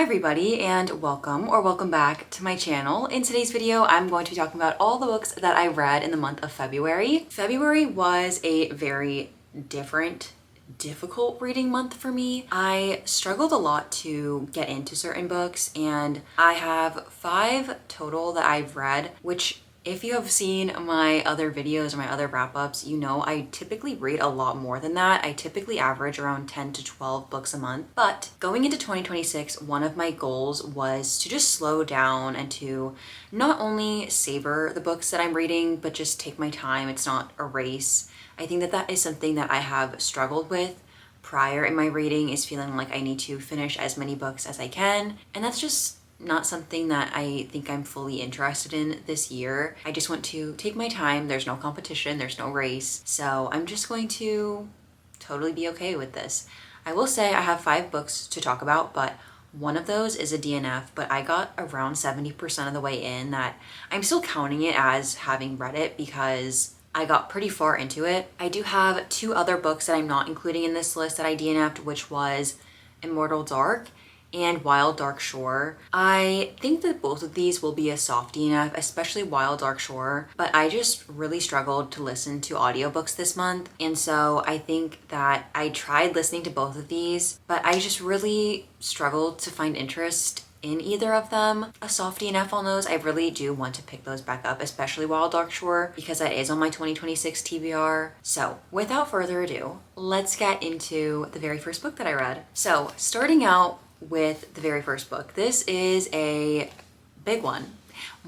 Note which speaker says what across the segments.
Speaker 1: everybody, and welcome back to my channel. In today's video, I'm going to be talking about all the books that I read in the month of February. February was a very difficult reading month for me. I struggled a lot to get into certain books, and I have 5 total that I've read, which if you have seen my other videos or my other wrap-ups, you know I typically read a lot more than that. I typically average around 10 to 12 books a month. But going into 2026, one of my goals was to just slow down and to not only savor the books that I'm reading, but just take my time. It's not a race. I think that that is something that I have struggled with prior in my reading, is feeling like I need to finish as many books as I can. And that's just not something that I think I'm fully interested in this year. I just want to take my time. There's no competition, there's no race. So I'm just going to totally be okay with this. I will say I have 5 books to talk about, but one of those is a DNF, but I got around 70% of the way in. That I'm still counting it as having read it because I got pretty far into it. I do have 2 other books that I'm not including in this list that I DNF'd, which was Immortal Dark and Wild Dark Shore. I think that both of these will be a soft DNF, especially Wild Dark Shore, but I just really struggled to listen to audiobooks this month. And so I think that I tried listening to both of these, but I just really struggled to find interest in either of them. A soft DNF on those. I really do want to pick those back up, especially Wild Dark Shore, because that is on my 2026 TBR. So without further ado, let's get into the very first book that I read. So starting out with the very first book. This is a big one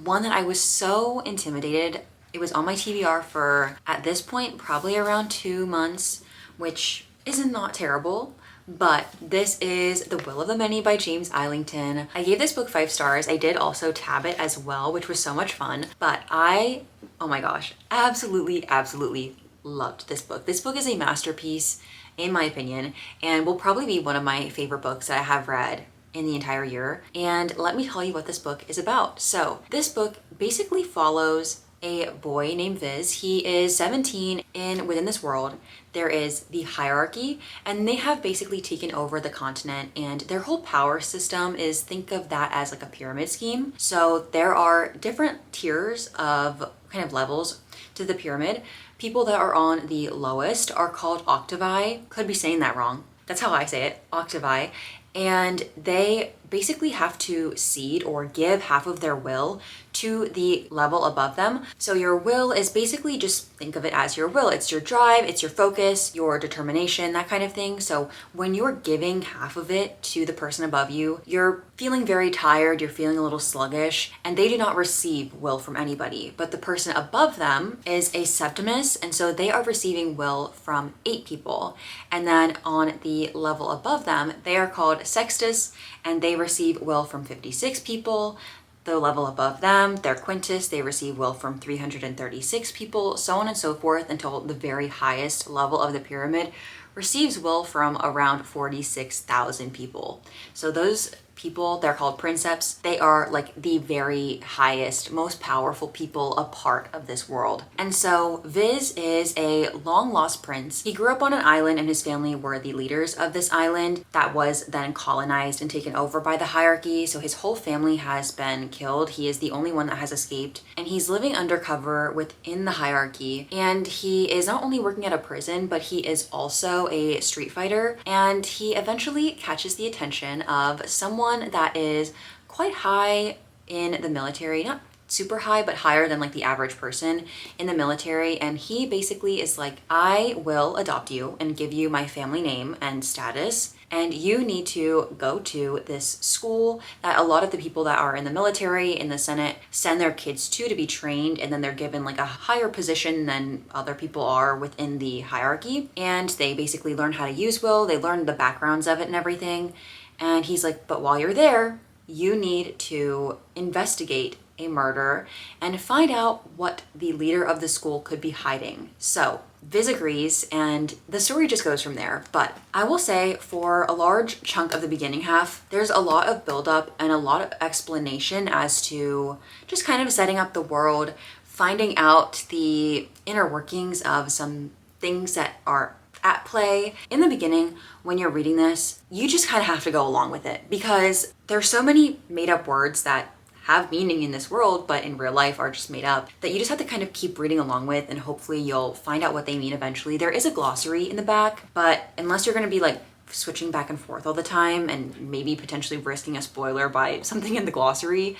Speaker 1: that I was so intimidated. It was on my TBR for, at this point, probably around 2 months, which isn't not terrible. But this is The Will of the Many by James Islington. I gave this book 5 stars. I did also tab it as well, which was so much fun. But oh my gosh, absolutely loved this book. This book is a masterpiece, in my opinion, and will probably be one of my favorite books that I have read in the entire year. And let me tell you what this book is about. So this book basically follows a boy named Viz. He is 17, and within this world there is the hierarchy, and they have basically taken over the continent, and their whole power system is, think of that as like a pyramid scheme. So there are different tiers of kind of levels to the pyramid. People that are on the lowest are called octavi. Could be saying that wrong. That's how I say it, octavi. And they basically have to cede or give half of their will to the level above them. So your will is basically, just think of it as your will. It's your drive, it's your focus, your determination, that kind of thing. So when you're giving half of it to the person above you, you're feeling very tired, you're feeling a little sluggish, and they do not receive will from anybody. But the person above them is a septimus, and so they are receiving will from 8 people. And then on the level above them, they are called sextus, and they receive will from 56 people. The level above them, they're quintus, they receive will from 336 people, so on and so forth, until the very highest level of the pyramid receives will from around 46,000 people. So those people, they're called princeps. They are like the very highest, most powerful people a part of this world. And so Viz is a long lost prince. He grew up on an island, and his family were the leaders of this island that was then colonized and taken over by the hierarchy. So his whole family has been killed. He is the only one that has escaped, and he's living undercover within the hierarchy. And he is not only working at a prison, but he is also a street fighter, and he eventually catches the attention of someone that is quite high in the military, not super high, but higher than like the average person in the military. And he basically is like, I will adopt you and give you my family name and status, and you need to go to this school that a lot of the people that are in the military, in the Senate, send their kids to be trained, and then they're given like a higher position than other people are within the hierarchy. And they basically learn how to use will, they learn the backgrounds of it and everything. And he's like, but while you're there, you need to investigate a murder and find out what the leader of the school could be hiding. So Viz agrees, and the story just goes from there. But I will say, for a large chunk of the beginning half, there's a lot of buildup and a lot of explanation as to just kind of setting up the world, finding out the inner workings of some things that are at play. In the beginning, when you're reading this, you just kind of have to go along with it because there's so many made up words that have meaning in this world, but in real life are just made up, that you just have to kind of keep reading along with, and hopefully you'll find out what they mean eventually. There is a glossary in the back, but unless you're going to be like switching back and forth all the time and maybe potentially risking a spoiler by something in the glossary,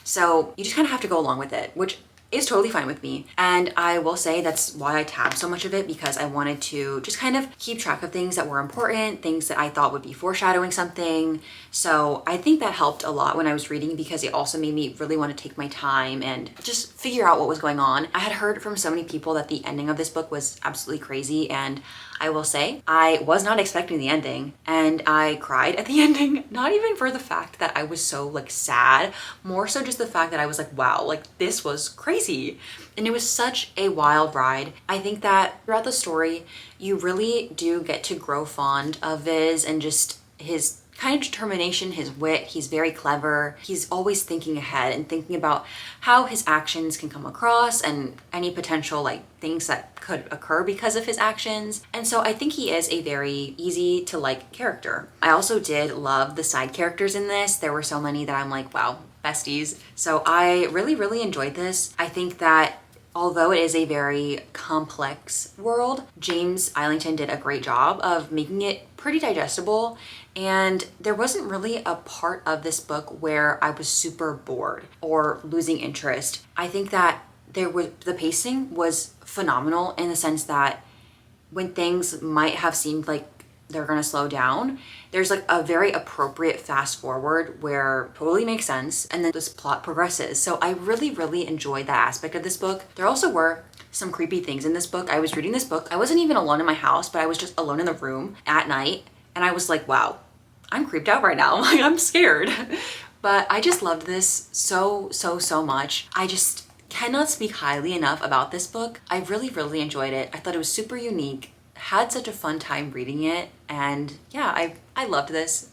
Speaker 1: so you just kind of have to go along with it, which is totally fine with me. And I will say that's why I tabbed so much of it, because I wanted to just kind of keep track of things that were important, things that I thought would be foreshadowing something. So I think that helped a lot when I was reading, because it also made me really want to take my time and just figure out what was going on. I had heard from so many people that the ending of this book was absolutely crazy, and I will say I was not expecting the ending, and I cried at the ending, not even for the fact that I was so like sad, more so just the fact that I was like, wow, like this was crazy. And it was such a wild ride. I think that throughout the story, you really do get to grow fond of Viz and just his kind of determination, his wit. He's very clever. He's always thinking ahead and thinking about how his actions can come across and any potential like things that could occur because of his actions. And so I think he is a very easy to like character. I also did love the side characters in this. There were so many that I'm like, wow, besties. So I really enjoyed this. I think that although it is a very complex world, James Islington did a great job of making it pretty digestible, and there wasn't really a part of this book where I was super bored or losing interest. I think that the pacing was phenomenal in the sense that when things might have seemed like they're gonna slow down, there's like a very appropriate fast forward where totally makes sense, and then this plot progresses. So I really enjoyed that aspect of this book. There also were some creepy things in this book. I was reading this book, I wasn't even alone in my house, but I was just alone in the room at night, and I was like, wow, I'm creeped out right now. Like, I'm scared. But I just loved this so much. I just cannot speak highly enough about this book. I really enjoyed it. I thought it was super unique, had such a fun time reading it, and yeah, I loved this.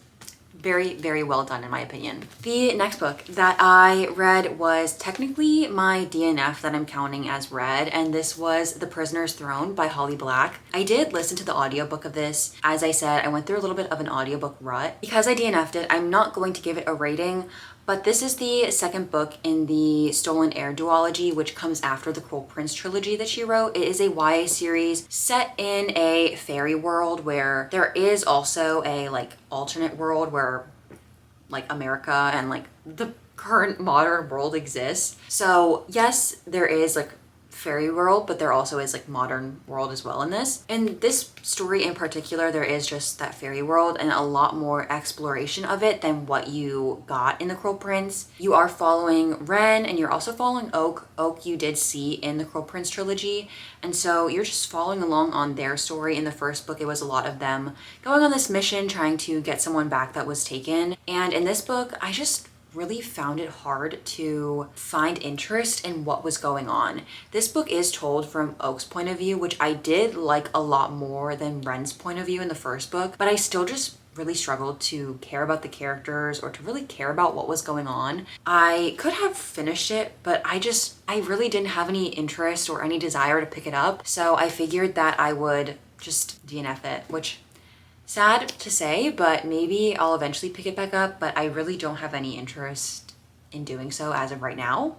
Speaker 1: Very well done in my opinion. The next book that I read was technically my DNF that I'm counting as read, and this was The Prisoner's Throne by Holly Black. I did listen to the audiobook of this. As I said, I went through a little bit of an audiobook rut. Because I DNF'd it, I'm not going to give it a rating, but this is the second book in the Stolen Heir duology, which comes after the Cruel Prince trilogy that she wrote. It is a YA series set in a fairy world where there is also a like alternate world where like America and like the current modern world exists. So yes, there is like fairy world, but there also is like modern world as well in this. In this story in particular, there is just that fairy world and a lot more exploration of it than what you got in The Cruel Prince. You are following Ren, and you're also following Oak. Oak you did see in the Cruel Prince trilogy, and so you're just following along on their story. In the first book, it was a lot of them going on this mission trying to get someone back that was taken, and in this book, I just really found it hard to find interest in what was going on. This book is told from Oak's point of view, which I did like a lot more than Ren's point of view in the first book, but I still just really struggled to care about the characters or to really care about what was going on. I could have finished it, but I really didn't have any interest or any desire to pick it up, so I figured that I would just DNF it, which sad to say, but maybe I'll eventually pick it back up, but I really don't have any interest in doing so as of right now.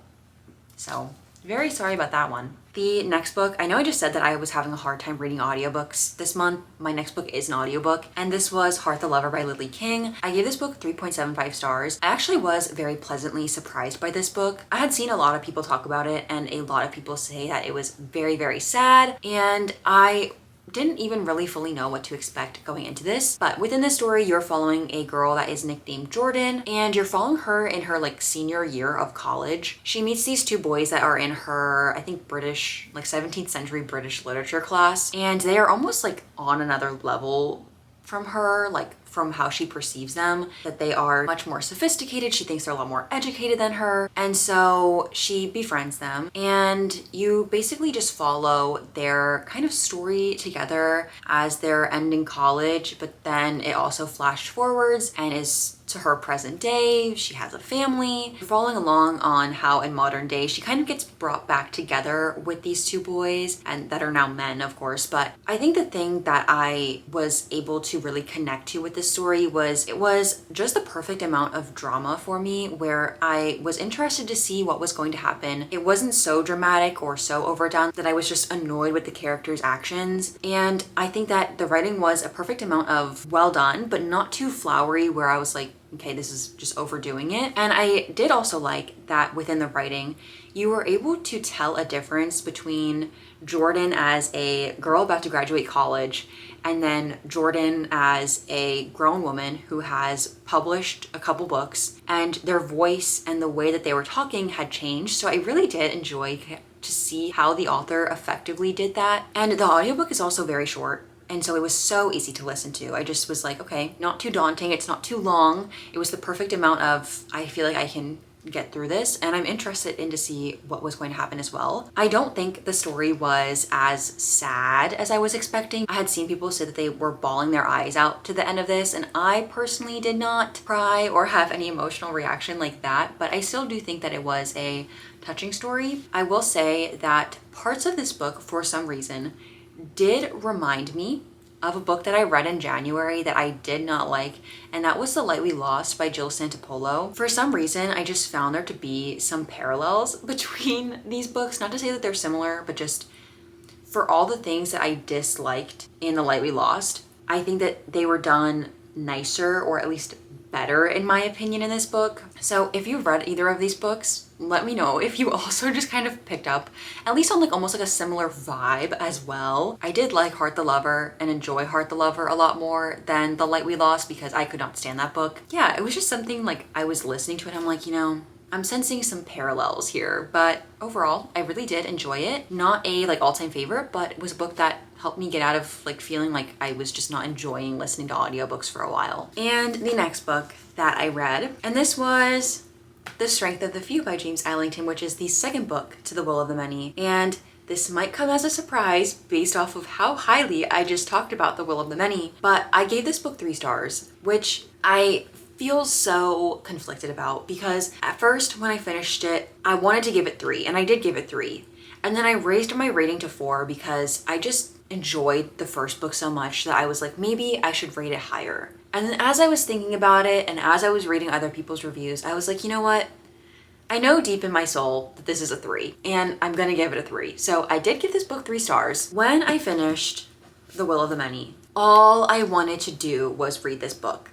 Speaker 1: So very sorry about that one. The next book, I know I just said that I was having a hard time reading audiobooks this month. My next book is an audiobook, and this was Heart the Lover by Lily King. I gave this book 3.75 stars. I actually was very pleasantly surprised by this book. I had seen a lot of people talk about it, and a lot of people say that it was very sad, and I didn't even really fully know what to expect going into this. But within this story, you're following a girl that is nicknamed Jordan, and you're following her in her like senior year of college. She meets these two boys that are in her, I think, British, like 17th century British literature class, and they are almost like on another level from her, like from how she perceives them, that they are much more sophisticated. She thinks they're a lot more educated than her. And so she befriends them, and you basically just follow their kind of story together as they're ending college, but then it also flashed forwards and is to her present day. She has a family. Following along on how in modern day she kind of gets brought back together with these two boys, and that are now men, of course. But I think the thing that I was able to really connect to with this story was it was just the perfect amount of drama for me, where I was interested to see what was going to happen. It wasn't so dramatic or so overdone that I was just annoyed with the characters' actions. And I think that the writing was a perfect amount of well done, but not too flowery where I was like, okay, this is just overdoing it. And I did also like that within the writing, you were able to tell a difference between Jordan as a girl about to graduate college and then Jordan as a grown woman who has published a couple books, and their voice and the way that they were talking had changed. So I really did enjoy to see how the author effectively did that. And the audiobook is also very short. And so it was so easy to listen to. I just was like, okay, not too daunting. It's not too long. It was the perfect amount of, I feel like I can get through this, and I'm interested in to see what was going to happen as well. I don't think the story was as sad as I was expecting. I had seen people say that they were bawling their eyes out to the end of this, and I personally did not cry or have any emotional reaction like that, but I still do think that it was a touching story. I will say that parts of this book, for some reason, did remind me of a book that I read in January that I did not like, and that was The Lightly Lost by Jill Santopolo. For some reason, I just found there to be some parallels between these books. Not to say that they're similar, but just for all the things that I disliked in The Lightly Lost, I think that they were done nicer, or at least better in my opinion, in this book. So if you've read either of these books, let me know if you also just kind of picked up at least on like almost like a similar vibe as well. I did like Heart the Lover and enjoy Heart the Lover a lot more than The Light We Lost because I could not stand that book. Yeah, it was just something like I was listening to it, I'm like, you know, I'm sensing some parallels here, but overall, I really did enjoy it. Not a like all-time favorite, but it was a book that helped me get out of like feeling like I was just not enjoying listening to audiobooks for a while. And the next book that I read, and this was The Strength of the Few by James Ellington, which is the second book to The Will of the Many. And this might come as a surprise based off of how highly I just talked about The Will of the Many, but I gave this book 3 stars, which I feel so conflicted about, because at first when I finished it, I wanted to give it 3, and I did give it 3. And then I raised my rating to 4 because I just enjoyed the first book so much that I was like, maybe I should rate it higher. And then as I was thinking about it and as I was reading other people's reviews, I was like, you know what? I know deep in my soul that this is a 3, and I'm gonna give it a 3. So I did give this book 3 stars. When I finished The Will of the Many, all I wanted to do was read this book.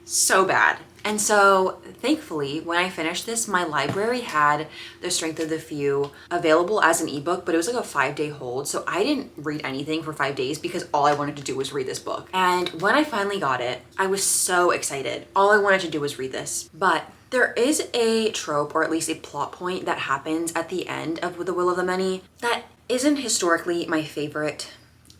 Speaker 1: So bad. And so thankfully, when I finished this, my library had The Strength of the Few available as an ebook, but it was like a 5-day hold. So I didn't read anything for 5 days because all I wanted to do was read this book. And when I finally got it, I was so excited. All I wanted to do was read this. But there is a trope, or at least a plot point, that happens at the end of The Will of the Many that isn't historically my favorite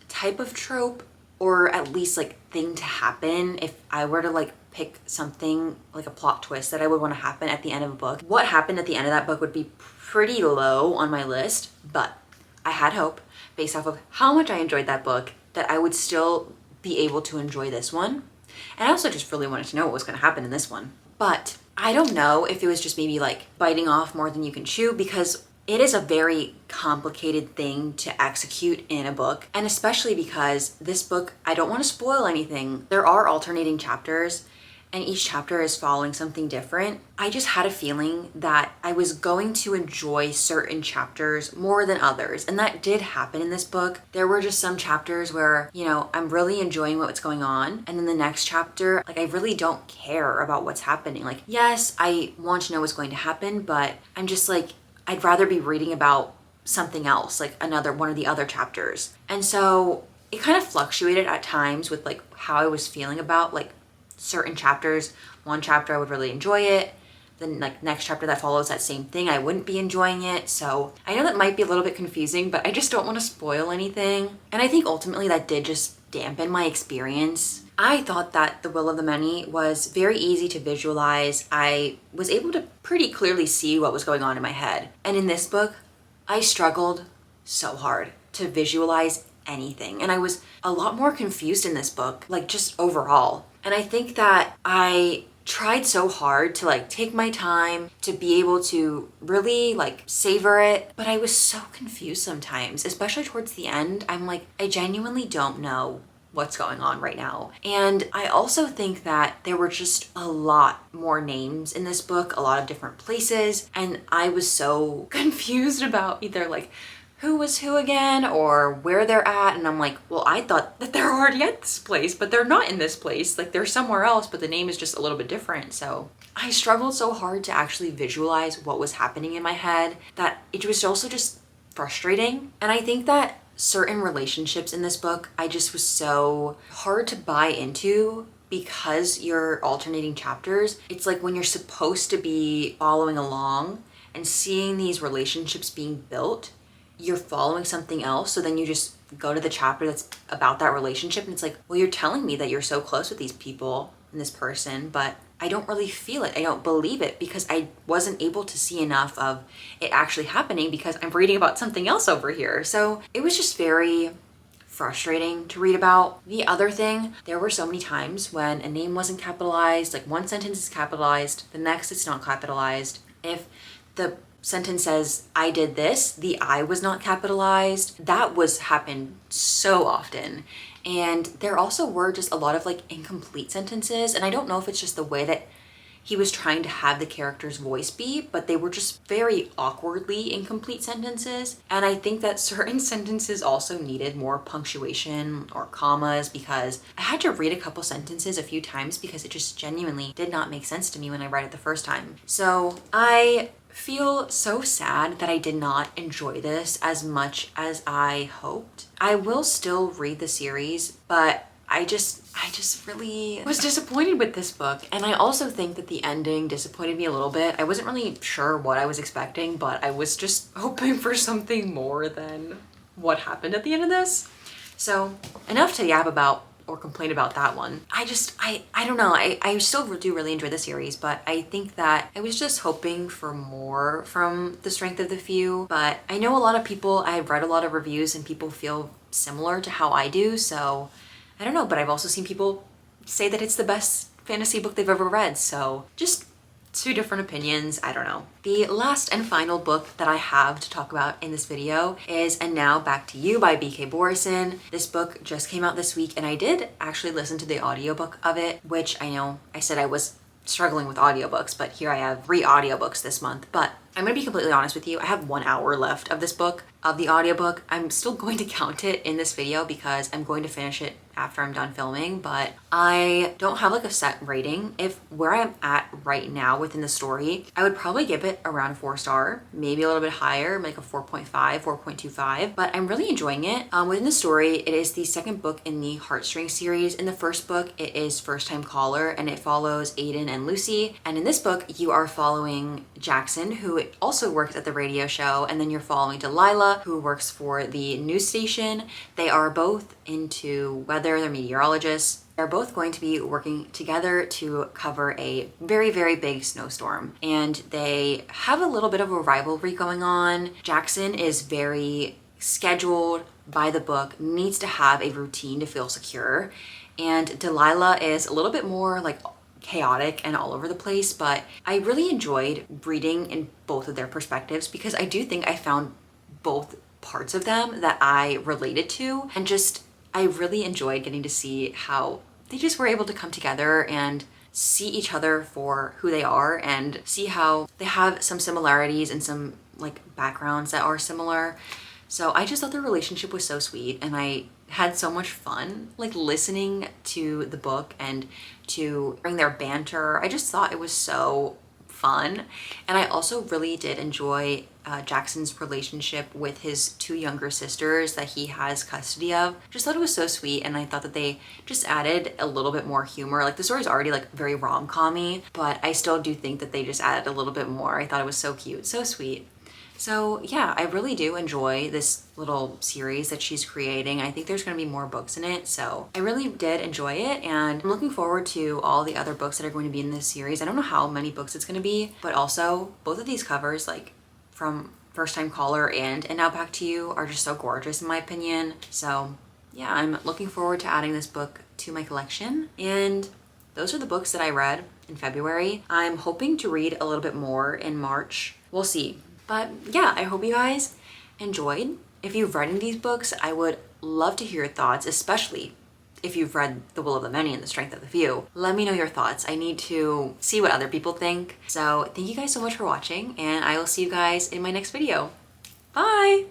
Speaker 1: type of trope, or at least like thing to happen if I were to like pick something like a plot twist that I would want to happen at the end of a book. What happened at the end of that book would be pretty low on my list, but I had hope based off of how much I enjoyed that book that I would still be able to enjoy this one. And I also just really wanted to know what was going to happen in this one. But I don't know if it was just maybe like biting off more than you can chew, because it is a very complicated thing to execute in a book, and especially because this book, I don't want to spoil anything. There are alternating chapters, and each chapter is following something different. I just had a feeling that I was going to enjoy certain chapters more than others, and that did happen in this book. There were just some chapters where, you know, I'm really enjoying what's going on, and then the next chapter, like, I really don't care about what's happening. Like, yes, I want to know what's going to happen, but I'm just like, I'd rather be reading about something else, like another one of the other chapters. And so it kind of fluctuated at times with like how I was feeling about like certain chapters. One chapter I would really enjoy it, then like next chapter that follows that same thing, I wouldn't be enjoying it. So I know that might be a little bit confusing, but I just don't want to spoil anything. And I think ultimately that did just dampen my experience. I thought that The Will of the Many was very easy to visualize. I was able to pretty clearly see what was going on in my head. And in this book, I struggled so hard to visualize anything. And I was a lot more confused in this book, like just overall. And I think that I tried so hard to like take my time to be able to really like savor it, but I was so confused sometimes, especially towards the end. I'm like, I genuinely don't know what's going on right now. And I also think that there were just a lot more names in this book, a lot of different places, and I was so confused about either like who was who again or where they're at. And I'm like, well, I thought that they're already at this place, but they're not in this place. Like they're somewhere else, but the name is just a little bit different. So I struggled so hard to actually visualize what was happening in my head that it was also just frustrating. And I think that certain relationships in this book, I just was so hard to buy into because you're alternating chapters. It's like when you're supposed to be following along and seeing these relationships being built, you're following something else. So then you just go to the chapter that's about that relationship and it's like, well, you're telling me that you're so close with these people and this person, but I don't really feel it. I don't believe it because I wasn't able to see enough of it actually happening because I'm reading about something else over here. So it was just very frustrating to read about. The other thing, there were so many times when a name wasn't capitalized, like one sentence is capitalized, the next it's not capitalized. If the sentence says I did this, the I was not capitalized. That happened so often. And there also were just a lot of like incomplete sentences, and I don't know if it's just the way that he was trying to have the character's voice be, but they were just very awkwardly incomplete sentences. And I think that certain sentences also needed more punctuation or commas because I had to read a couple sentences a few times because it just genuinely did not make sense to me when I read it the first time. So I feel so sad that I did not enjoy this as much as I hoped. I will still read the series, but I just really was disappointed with this book. And I also think that the ending disappointed me a little bit. I wasn't really sure what I was expecting, but I was just hoping for something more than what happened at the end of this. So enough to yap about or complain about that one. I don't know. I still do really enjoy the series, but I think that I was just hoping for more from The Strength of the Few. But I know a lot of people, I've read a lot of reviews and people feel similar to how I do, so I don't know, but I've also seen people say that it's the best fantasy book they've ever read, so just two different opinions, I don't know. The last and final book that I have to talk about in this video is And Now Back to You by B.K. Borison. This book just came out this week and I did actually listen to the audiobook of it, which I know I said I was struggling with audiobooks, but here I have 3 audiobooks this month. But I'm gonna be completely honest with you, I have 1 hour left of this book, of the audiobook. I'm still going to count it in this video because I'm going to finish it after I'm done filming, but I don't have like a set rating. If where I'm at right now within the story, I would probably give it around 4-star, maybe a little bit higher, like a 4.5, 4.25, but I'm really enjoying it. Within the story, it is the second book in the Heartstrings series. In the first book, it is First Time Caller and it follows Aiden and Lucy. And in this book, you are following Jackson, who also works at the radio show, and then you're following Delilah, who works for the news station. They are both into weather, they're meteorologists. They're both going to be working together to cover a very, very big snowstorm. And they have a little bit of a rivalry going on. Jackson is very scheduled by the book, needs to have a routine to feel secure. And Delilah is a little bit more like chaotic and all over the place, but I really enjoyed reading in both of their perspectives because I do think I found both parts of them that I related to, and just I really enjoyed getting to see how they just were able to come together and see each other for who they are and see how they have some similarities and some like backgrounds that are similar. So I just thought their relationship was so sweet and I had so much fun like listening to the book and to hearing their banter. I just thought it was so fun. And I also really did enjoy Jackson's relationship with his 2 younger sisters that he has custody of. Just thought it was so sweet, and I thought that they just added a little bit more humor. Like the story's already like very rom-com-y, but I still do think that they just added a little bit more. I thought it was so cute, so sweet. So yeah, I really do enjoy this little series that she's creating. I think there's going to be more books in it, so I really did enjoy it, and I'm looking forward to all the other books that are going to be in this series. I don't know how many books it's going to be, but also both of these covers, like from First Time Caller and Now Back to You, are just so gorgeous in my opinion. So yeah, I'm looking forward to adding this book to my collection. And those are the books that I read in February. I'm hoping to read a little bit more in March. We'll see. But yeah, I hope you guys enjoyed. If you've read any of these books, I would love to hear your thoughts, especially if you've read The Will of the Many and The Strength of the Few. Let me know your thoughts. I need to see what other people think. So thank you guys so much for watching, and I will see you guys in my next video. Bye!